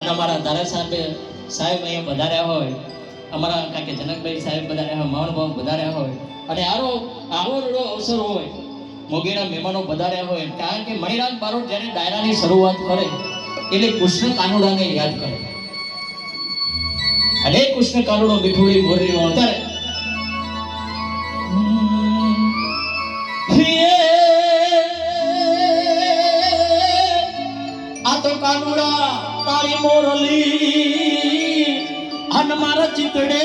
અમારા ધારા સાહેબ અહીંયા વધાર્યા હોય, અમારા કાકે જનકભાઈ સાહેબ વધાર્યા હોય, માવણભાવ વધાર્યા હોય, અને આવો અવસર હોય, મોગેરા મહેમાનો વધાર્યા હોય, કારણ કે મણિરામ બારોટ જ્યારે ડાયરાની શરૂઆત કરે એટલે કૃષ્ણ કાનુડાને યાદ કરે. અને કૃષ્ણ કાનુડો મીઠુડી મોરલી વળતારે આ તો કાનુડા તારી મોરલી અન મારા ચિતડે